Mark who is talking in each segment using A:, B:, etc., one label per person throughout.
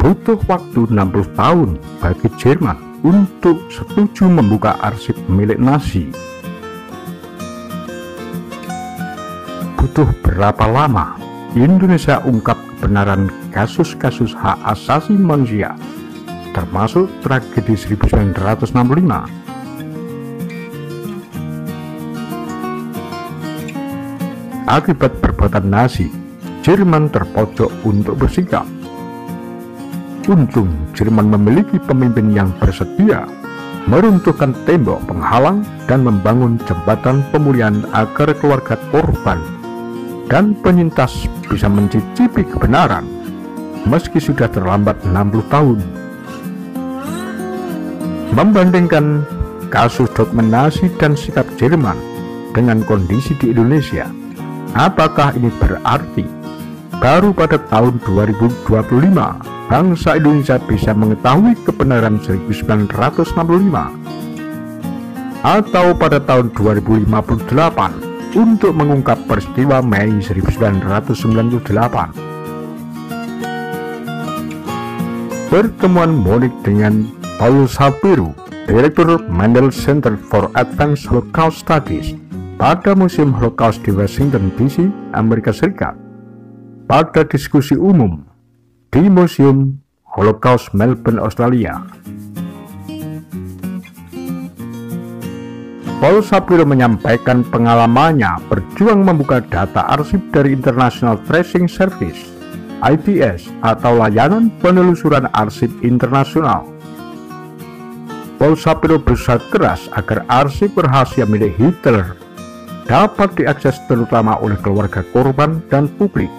A: butuh waktu 60 tahun bagi Jerman untuk setuju membuka arsip milik Nazi. Butuh berapa lama Indonesia ungkap kebenaran kasus-kasus hak asasi manusia, termasuk tragedi 1965? Akibat perbuatan Nazi, Jerman terpojok untuk bersikap. Untung Jerman memiliki pemimpin yang bersedia meruntuhkan tembok penghalang dan membangun jembatan pemulihan agar keluarga korban dan penyintas bisa mencicipi kebenaran meski sudah terlambat 60 tahun. Membandingkan kasus dokumentasi dan sikap Jerman dengan kondisi di Indonesia, apakah ini berarti baru pada tahun 2025 bangsa Indonesia bisa mengetahui kebenaran 1965, atau pada tahun 2058 untuk mengungkap peristiwa Mei 1998? Pertemuan Monik dengan Paul Shapiro, Direktur Mandel Center for Advanced Holocaust Studies pada Museum Holocaust di Washington DC, Amerika Serikat, pada diskusi umum di Museum Holocaust Melbourne, Australia. Paul Shapiro menyampaikan pengalamannya berjuang membuka data arsip dari International Tracing Service (ITS) atau Layanan Penelusuran Arsip Internasional. Paul Shapiro berusaha keras agar arsip rahasia milik Hitler dapat diakses terutama oleh keluarga korban dan publik.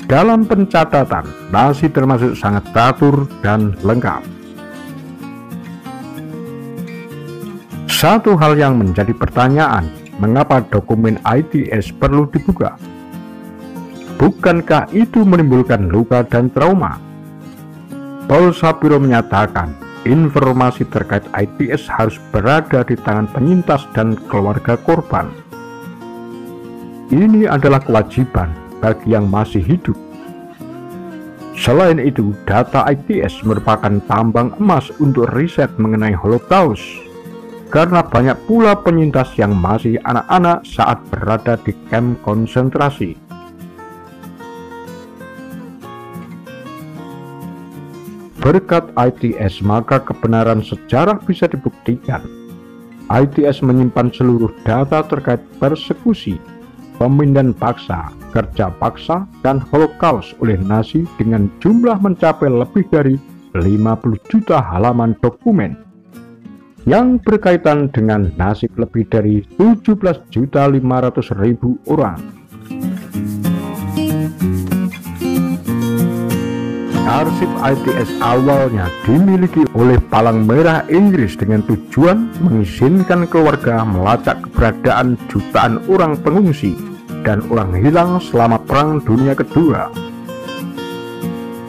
A: Dalam pencatatan, Nazi termasuk sangat teratur dan lengkap. Satu hal yang menjadi pertanyaan, mengapa dokumen ITS perlu dibuka? Bukankah itu menimbulkan luka dan trauma? Paul Shapiro menyatakan, informasi terkait ITS harus berada di tangan penyintas dan keluarga korban. Ini adalah kewajiban bagi yang masih hidup. Selain itu, data ITS merupakan tambang emas untuk riset mengenai Holocaust, karena banyak pula penyintas yang masih anak-anak saat berada di kamp konsentrasi. Berkat ITS, maka kebenaran sejarah bisa dibuktikan. ITS menyimpan seluruh data terkait persekusi, pemindahan paksa, kerja paksa, dan Holocaust oleh Nazi dengan jumlah mencapai lebih dari 50 juta halaman dokumen yang berkaitan dengan nasib lebih dari 17.500.000 orang. Arsip ITS awalnya dimiliki oleh Palang Merah Inggris dengan tujuan mengizinkan keluarga melacak keberadaan jutaan orang pengungsi dan orang hilang selama Perang Dunia Kedua.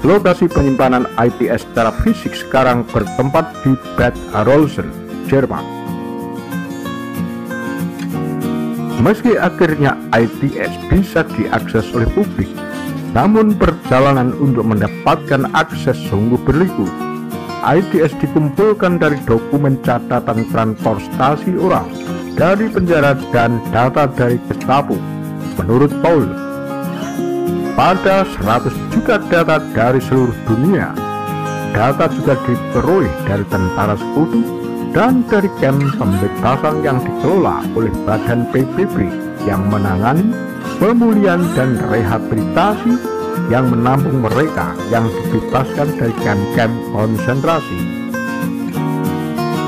A: Lokasi penyimpanan ITS secara fisik sekarang bertempat di Bad Arolsen, Jerman. Meski akhirnya ITS bisa diakses oleh publik, namun perjalanan untuk mendapatkan akses sungguh berliku. ITS dikumpulkan dari dokumen catatan transportasi orang dari penjara dan data dari Gestapo. Menurut Paul, pada 100 juta data dari seluruh dunia, data juga diperoleh dari tentara sekutu dan dari kamp pembebasan yang dikelola oleh Badan PBB yang menangani pemulihan dan rehabilitasi yang menampung mereka yang dibebaskan dari kamp-kamp konsentrasi.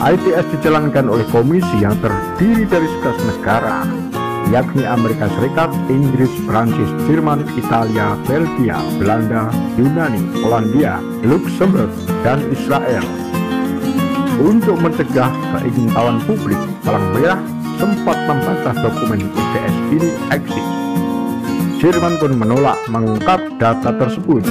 A: ITS dijalankan oleh komisi yang terdiri dari 11 negara, yakni Amerika Serikat, Inggris, Prancis, Jerman, Italia, Belgia, Belanda, Yunani, Polandia, Luxembourg, dan Israel. Untuk mencegah keingintahuan publik, Palang Merah sempat membantah dokumen ITS ini eksis. Jerman pun menolak mengungkap data tersebut.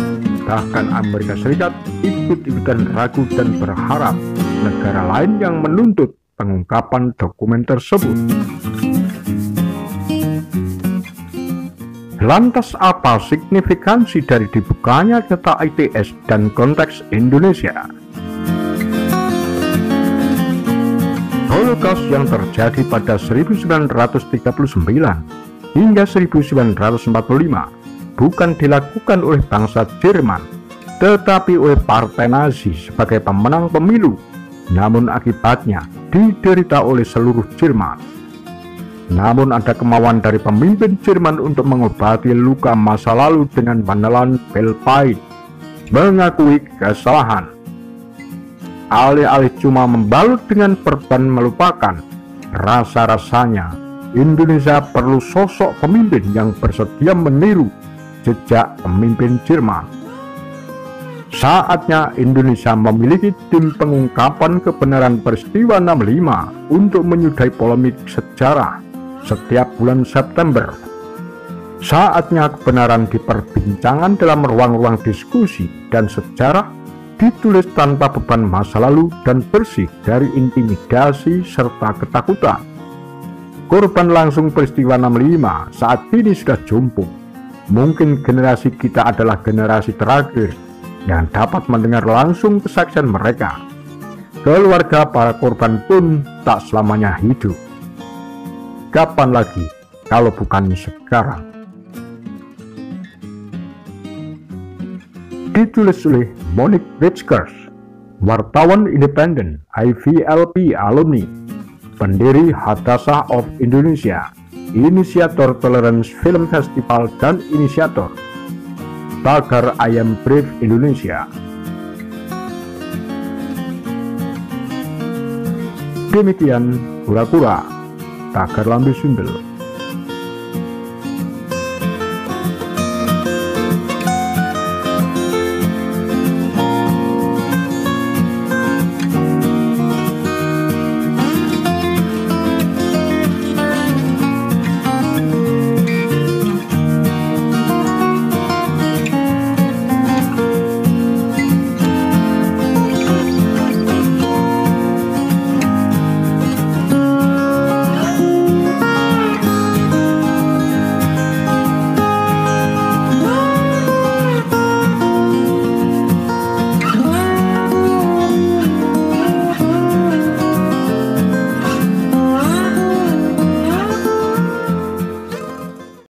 A: Bahkan Amerika Serikat ikut-ikutan ragu dan berharap negara lain yang menuntut pengungkapan dokumen tersebut. Lantas apa signifikansi dari dibukanya data ITS dan konteks Indonesia? Holocaust yang terjadi pada 1939 hingga 1945 bukan dilakukan oleh bangsa Jerman, tetapi oleh Partai Nazi sebagai pemenang pemilu, namun akibatnya diderita oleh seluruh Jerman. Namun ada kemauan dari pemimpin Jerman untuk mengobati luka masa lalu dengan menelan pil pahit, mengakui kesalahan. Alih-alih cuma membalut dengan perban melupakan, rasa-rasanya Indonesia perlu sosok pemimpin yang bersedia meniru jejak pemimpin Jerman. Saatnya Indonesia memiliki tim pengungkapan kebenaran peristiwa 65 untuk menyudahi polemik sejarah setiap bulan September. Saatnya kebenaran diperbincangkan dalam ruang-ruang diskusi dan sejarah ditulis tanpa beban masa lalu dan bersih dari intimidasi serta ketakutan. Korban langsung peristiwa 65 saat ini sudah jompo. Mungkin generasi kita adalah generasi terakhir yang dapat mendengar langsung kesaksian mereka. Keluarga para korban pun tak selamanya hidup. Kapan lagi kalau bukan sekarang? Ditulis oleh Monique Witschers, wartawan independen IVLP alumni, pendiri Hadassah of Indonesia, inisiator Tolerance Film Festival dan inisiator Tagar I Am Brave Indonesia. Demikian kura-kura Tagar Lambe Sundel.